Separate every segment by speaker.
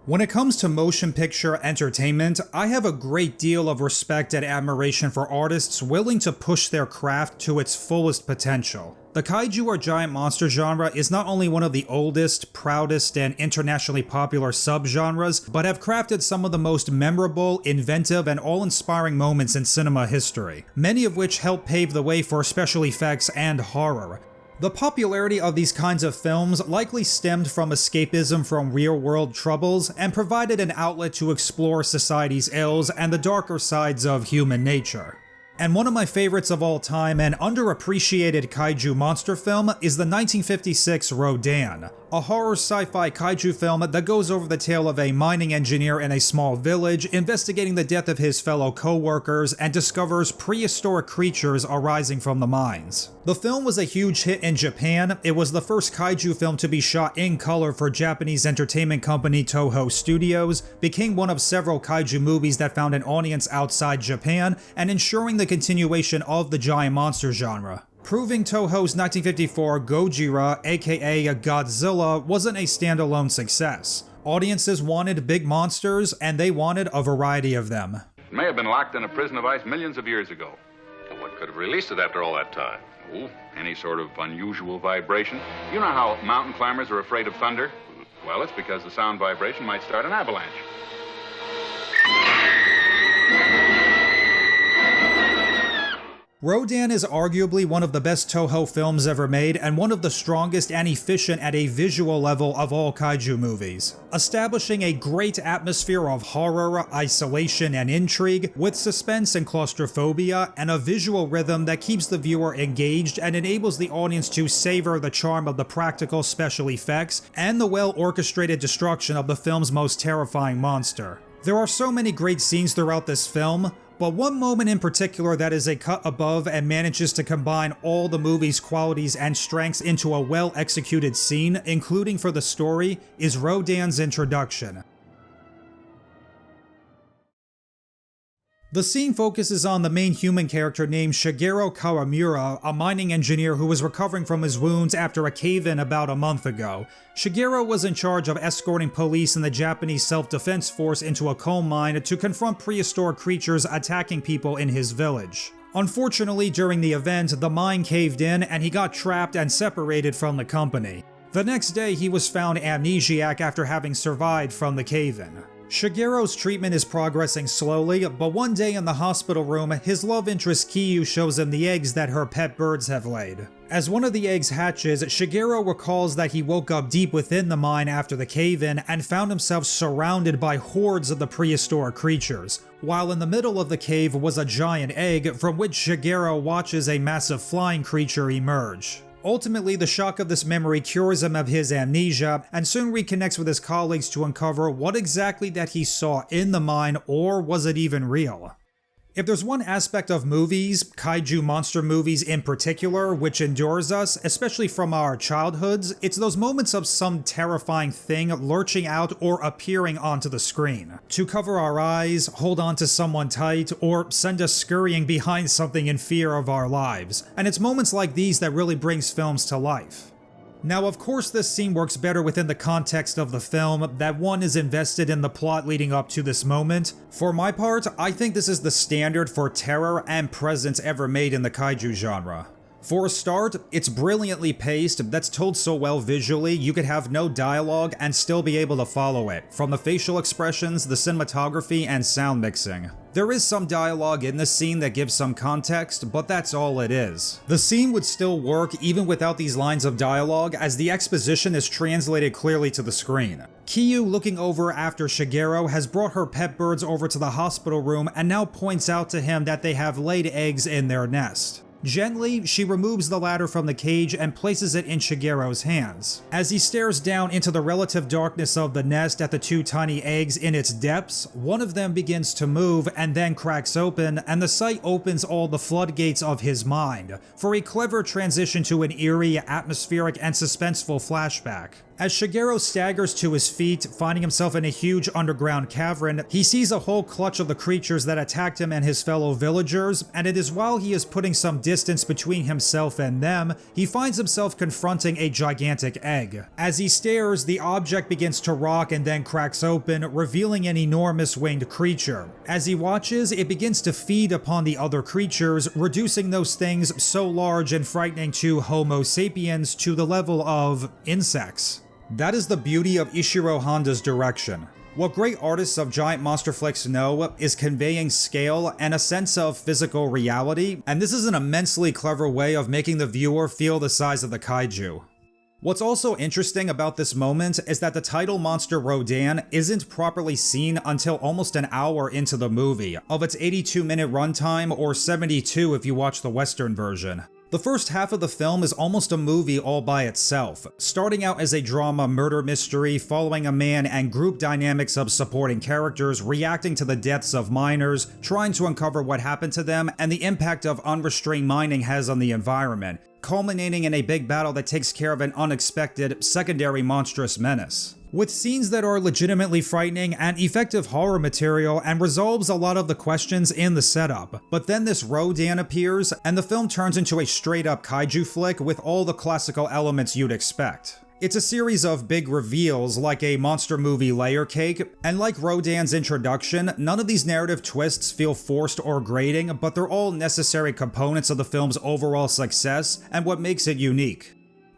Speaker 1: When it comes to motion picture entertainment, I have a great deal of respect and admiration for artists willing to push their craft to its fullest potential. The kaiju or giant monster genre is not only one of the oldest, proudest, and internationally popular subgenres, but have crafted some of the most memorable, inventive, and awe-inspiring moments in cinema history, many of which helped pave the way for special effects and horror. The popularity of these kinds of films likely stemmed from escapism from real-world troubles and provided an outlet to explore society's ills and the darker sides of human nature. And one of my favorites of all time and underappreciated kaiju monster film is the 1956 Rodan, a horror sci-fi kaiju film that goes over the tale of a mining engineer in a small village investigating the death of his fellow co-workers and discovers prehistoric creatures arising from the mines. The film was a huge hit in Japan. It was the first kaiju film to be shot in color for Japanese entertainment company Toho Studios, became one of several kaiju movies that found an audience outside Japan, and ensuring the continuation of the giant monster genre. Proving Toho's 1954 Gojira, aka Godzilla, wasn't a standalone success. Audiences wanted big monsters, and they wanted a variety of them.
Speaker 2: It may have been locked in a prison of ice millions of years ago. Well, what could have released it after all that time? Oh, any sort of unusual vibration. You know how mountain climbers are afraid of thunder? Well, it's because the sound vibration might start an avalanche.
Speaker 1: Rodan is arguably one of the best Toho films ever made and one of the strongest and efficient at a visual level of all kaiju movies, establishing a great atmosphere of horror, isolation, and intrigue, with suspense and claustrophobia, and a visual rhythm that keeps the viewer engaged and enables the audience to savor the charm of the practical special effects and the well-orchestrated destruction of the film's most terrifying monster. There are so many great scenes throughout this film, but one moment in particular that is a cut above and manages to combine all the movie's qualities and strengths into a well-executed scene, including for the story, is Rodan's introduction. The scene focuses on the main human character named Shigeru Kawamura, a mining engineer who was recovering from his wounds after a cave-in about a month ago. Shigeru was in charge of escorting police and the Japanese self-defense force into a coal mine to confront prehistoric creatures attacking people in his village. Unfortunately, during the event, the mine caved in and he got trapped and separated from the company. The next day, he was found amnesiac after having survived from the cave-in. Shigeru's treatment is progressing slowly, but one day in the hospital room, his love interest Kiyu shows him the eggs that her pet birds have laid. As one of the eggs hatches, Shigeru recalls that he woke up deep within the mine after the cave-in and found himself surrounded by hordes of the prehistoric creatures, while in the middle of the cave was a giant egg from which Shigeru watches a massive flying creature emerge. Ultimately, the shock of this memory cures him of his amnesia, and soon reconnects with his colleagues to uncover what exactly that he saw in the mine, or was it even real? If there's one aspect of movies, kaiju monster movies in particular, which endures us, especially from our childhoods, it's those moments of some terrifying thing lurching out or appearing onto the screen, to cover our eyes, hold on to someone tight, or send us scurrying behind something in fear of our lives. And it's moments like these that really brings films to life. Now, of course, this scene works better within the context of the film, that one is invested in the plot leading up to this moment. For my part, I think this is the standard for terror and presence ever made in the kaiju genre. For a start, it's brilliantly paced, that's told so well visually you could have no dialogue and still be able to follow it, from the facial expressions, the cinematography, and sound mixing. There is some dialogue in this scene that gives some context, but that's all it is. The scene would still work even without these lines of dialogue, as the exposition is translated clearly to the screen. Kiyu, looking over after Shigeru, has brought her pet birds over to the hospital room and now points out to him that they have laid eggs in their nest. Gently, she removes the ladder from the cage and places it in Shigeru's hands. As he stares down into the relative darkness of the nest at the two tiny eggs in its depths, one of them begins to move and then cracks open, and the sight opens all the floodgates of his mind, for a clever transition to an eerie, atmospheric, and suspenseful flashback. As Shigeru staggers to his feet, finding himself in a huge underground cavern, he sees a whole clutch of the creatures that attacked him and his fellow villagers, and it is while he is putting some distance between himself and them, he finds himself confronting a gigantic egg. As he stares, the object begins to rock and then cracks open, revealing an enormous winged creature. As he watches, it begins to feed upon the other creatures, reducing those things so large and frightening to Homo sapiens to the level of insects. That is the beauty of Ishiro Honda's direction. What great artists of giant monster flicks know is conveying scale and a sense of physical reality, and this is an immensely clever way of making the viewer feel the size of the kaiju. What's also interesting about this moment is that the title monster Rodan isn't properly seen until almost an hour into the movie, of its 82-minute runtime, or 72 if you watch the Western version. The first half of the film is almost a movie all by itself, starting out as a drama murder mystery following a man and group dynamics of supporting characters reacting to the deaths of miners, trying to uncover what happened to them and the impact of unrestrained mining has on the environment, culminating in a big battle that takes care of an unexpected secondary monstrous menace. With scenes that are legitimately frightening and effective horror material and resolves a lot of the questions in the setup. But then this Rodan appears, and the film turns into a straight-up kaiju flick with all the classical elements you'd expect. It's a series of big reveals like a monster movie layer cake, and like Rodan's introduction, none of these narrative twists feel forced or grating, but they're all necessary components of the film's overall success and what makes it unique.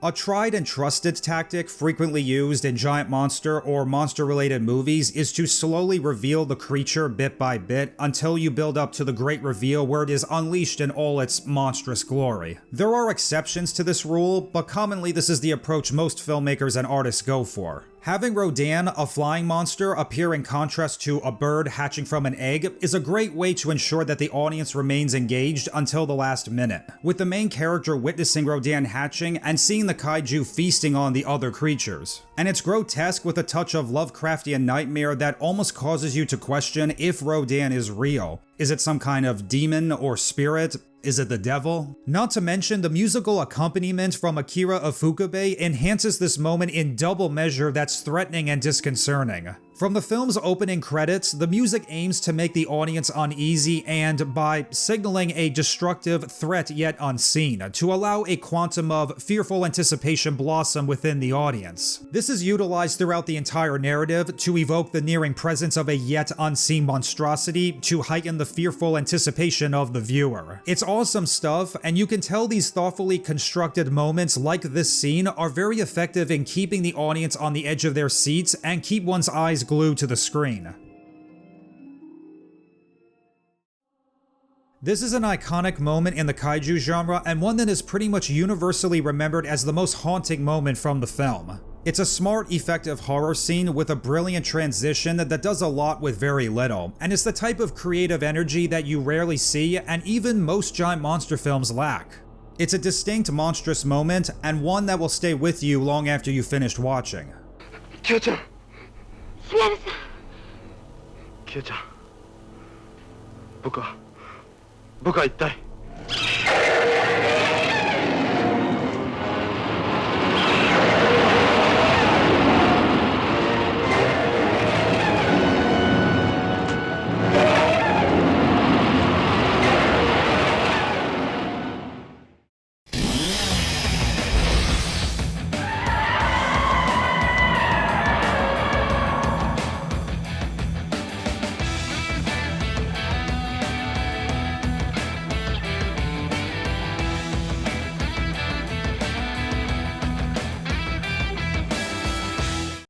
Speaker 1: A tried and trusted tactic frequently used in giant monster or monster-related movies is to slowly reveal the creature bit by bit until you build up to the great reveal where it is unleashed in all its monstrous glory. There are exceptions to this rule, but commonly this is the approach most filmmakers and artists go for. Having Rodan, a flying monster, appear in contrast to a bird hatching from an egg is a great way to ensure that the audience remains engaged until the last minute, with the main character witnessing Rodan hatching and seeing the kaiju feasting on the other creatures. And it's grotesque with a touch of Lovecraftian nightmare that almost causes you to question if Rodan is real. Is it some kind of demon or spirit? Is it the devil? Not to mention, the musical accompaniment from Akira Ifukube enhances this moment in double measure that's threatening and disconcerting. From the film's opening credits, the music aims to make the audience uneasy and, by signaling a destructive threat yet unseen, to allow a quantum of fearful anticipation blossom within the audience. This is utilized throughout the entire narrative to evoke the nearing presence of a yet unseen monstrosity to heighten the fearful anticipation of the viewer. It's awesome stuff, and you can tell these thoughtfully constructed moments like this scene are very effective in keeping the audience on the edge of their seats and keep one's eyes glued to the screen. This is an iconic moment in the kaiju genre and one that is pretty much universally remembered as the most haunting moment from the film. It's a smart, effective horror scene with a brilliant transition that does a lot with very little, and it's the type of creative energy that you rarely see and even most giant monster films lack. It's a distinct monstrous moment and one that will stay with you long after you finished watching.
Speaker 3: Kyo-chan! 島田さん。キヨちゃん、僕は一体